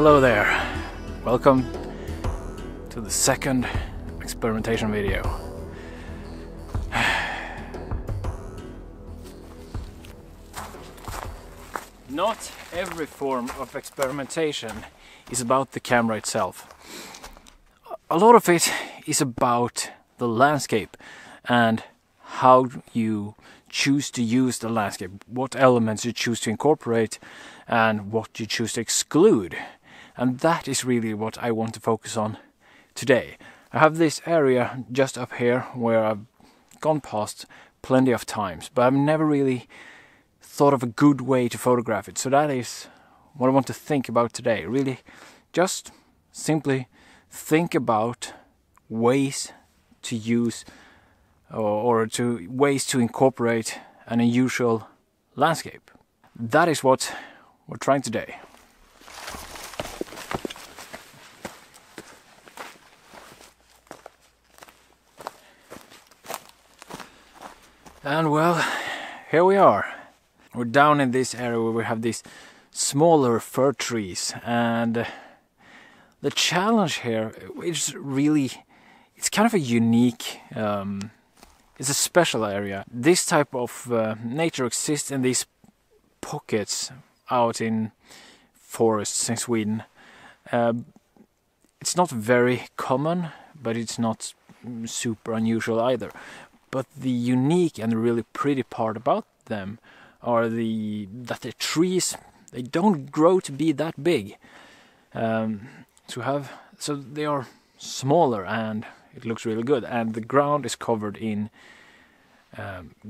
Hello there, welcome to the second experimentation video. Not every form of experimentation is about the camera itself. A lot of it is about the landscape and how you choose to use the landscape, what elements you choose to incorporate and what you choose to exclude. And that is really what I want to focus on today. I have this area just up here where I've gone past plenty of times, but I've never really thought of a good way to photograph it. So that is what I want to think about today. Really just simply think about ways to use or to ways to incorporate an unusual landscape. That is what we're trying today. And well, here we are. We're down in this area where we have these smaller fir trees, and the challenge here is really, it's kind of a unique, it's a special area. This type of nature exists in these pockets out in forests in Sweden. It's not very common, but it's not super unusual either. But the unique and really pretty part about them are that the trees, they don't grow to be that big. So they are smaller and it looks really good. And the ground is covered in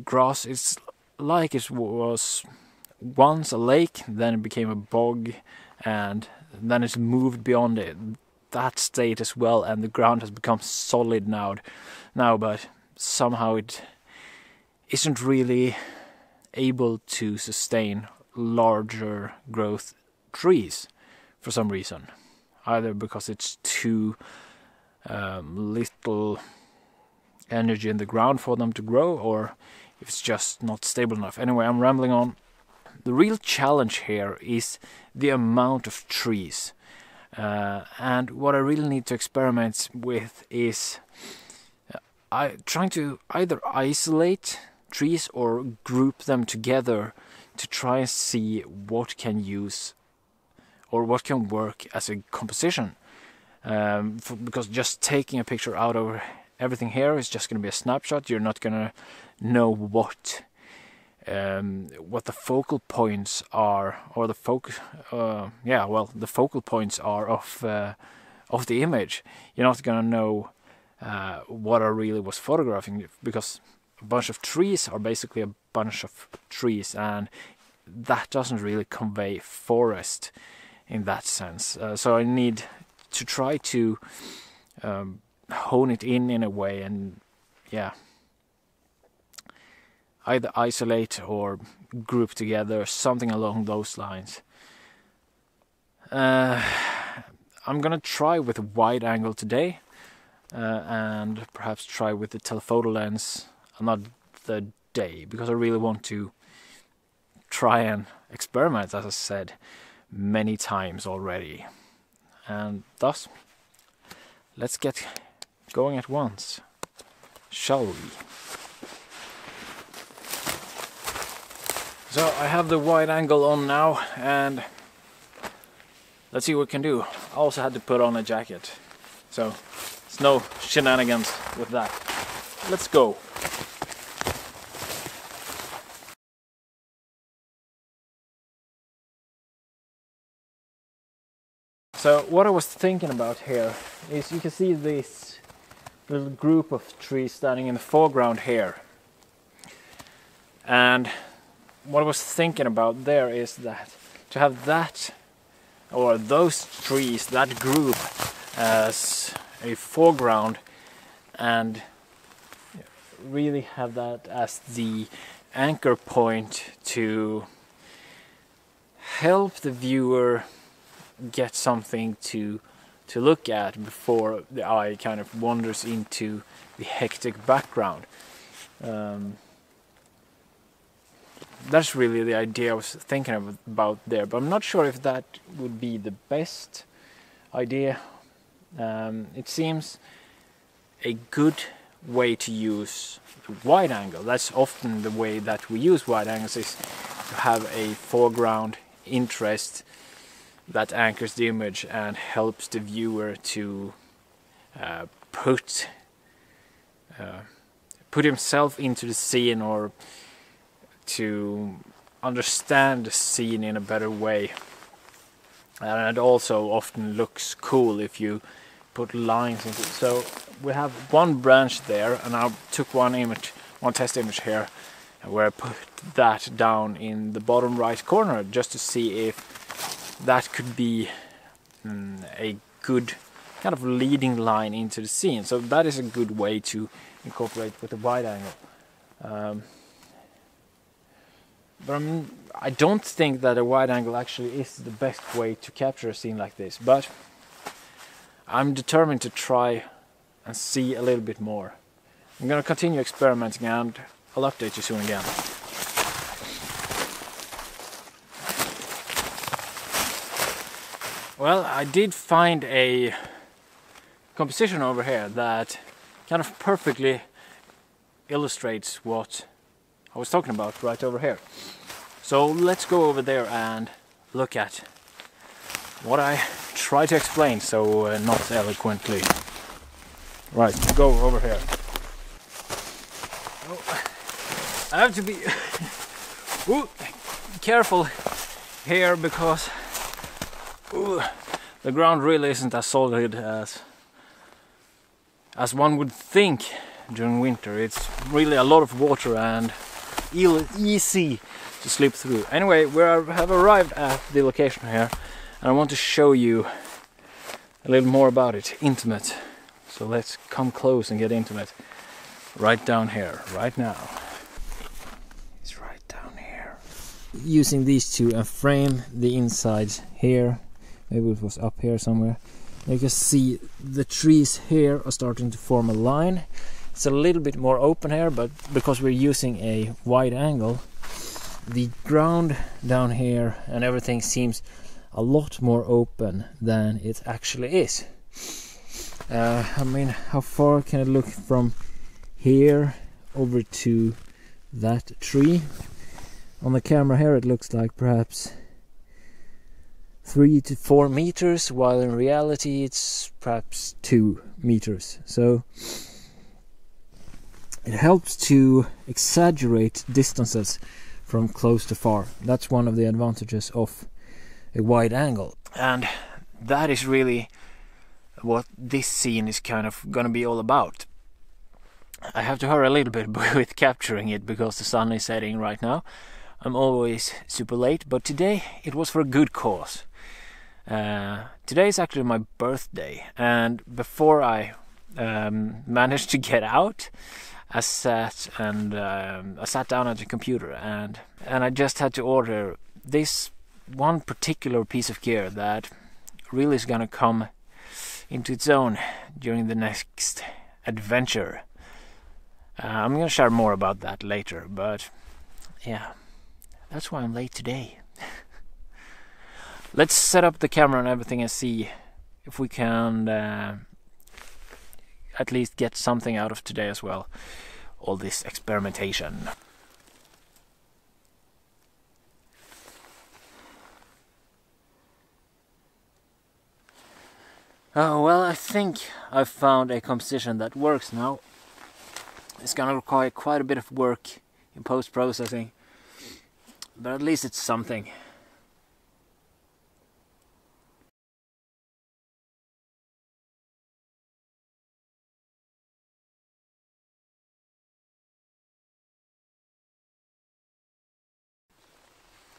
grass. It's like it was once a lake, then it became a bog, and then it's moved beyond that state as well, and the ground has become solid now, but somehow it isn't really able to sustain larger growth trees for some reason, either because it's too little energy in the ground for them to grow, or if it's just not stable enough. Anyway, I'm rambling on. The real challenge here is the amount of trees, and what I really need to experiment with is trying to either isolate trees or group them together to try and see what can use or what can work as a composition. Because just taking a picture out of everything here is just going to be a snapshot. You're not going to know what the focal points are, or the focal points are of the image. You're not going to know what I really was photographing, because a bunch of trees are basically a bunch of trees, and that doesn't really convey forest in that sense. So I need to try to hone it in a way, and either isolate or group together, something along those lines. I'm gonna try with a wide angle today. And perhaps try with the telephoto lens another day, because I really want to try and experiment, as I said many times already. And thus, let's get going at once, shall we? So I have the wide angle on now, and let's see what we can do. I also had to put on a jacket, so there's no shenanigans with that. Let's go. So what I was thinking about here is, you can see this little group of trees standing in the foreground here. And what I was thinking about there is that to have that, or those trees, that group, as a foreground, and really have that as the anchor point to help the viewer get something to look at before the eye kind of wanders into the hectic background. that's really the idea I was thinking about there, but I'm not sure if that would be the best idea. It seems a good way to use wide angle. That's often the way that we use wide angles, is to have a foreground interest that anchors the image and helps the viewer to put himself into the scene, or to understand the scene in a better way. And it also often looks cool if you put lines into it. So we have one branch there, and I took one test image here, where I put that down in the bottom right corner, just to see if that could be a good kind of leading line into the scene. So that is a good way to incorporate with a wide angle. But I don't think that a wide angle actually is the best way to capture a scene like this, but I'm determined to try and see a little bit more. I'm going to continue experimenting, and I'll update you soon again. Well, I did find a composition over here that kind of perfectly illustrates what I was talking about right over here. So let's go over there and look at what I try to explain so not eloquently. Right, go over here. Oh, I have to be careful here, because the ground really isn't as solid as one would think during winter. It's really a lot of water and easy to slip through. Anyway, we have arrived at the location here, and I want to show you a little more about it, intimate. So let's come close and get intimate. Right down here, right now. It's right down here. Using these two and frame the inside here. Maybe it was up here somewhere. You can see the trees here are starting to form a line. It's a little bit more open here, but because we're using a wide angle, the ground down here and everything seems a lot more open than it actually is. I mean, how far can it look from here over to that tree? On the camera here it looks like perhaps 3 to 4 meters, while in reality it's perhaps 2 meters. So it helps to exaggerate distances from close to far. That's one of the advantages of a wide angle, and that is really what this scene is kind of gonna be all about. I have to hurry a little bit with capturing it because the sun is setting right now. I'm always super late, but today it was for a good cause. Today is actually my birthday, and before I managed to get out, I sat down at the computer and I just had to order this one particular piece of gear that really is gonna come into its own during the next adventure. I'm gonna share more about that later, but yeah, that's why I'm late today. Let's set up the camera and everything and see if we can at least get something out of today as well. All this experimentation. Oh, well, I think I've found a composition that works now. It's gonna require quite a bit of work in post-processing, but at least it's something.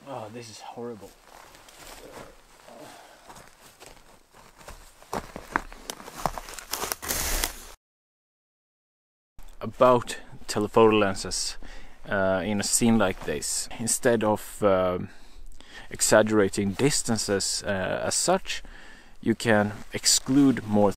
Oh, this is horrible. About telephoto lenses in a scene like this, instead of exaggerating distances as such, you can exclude more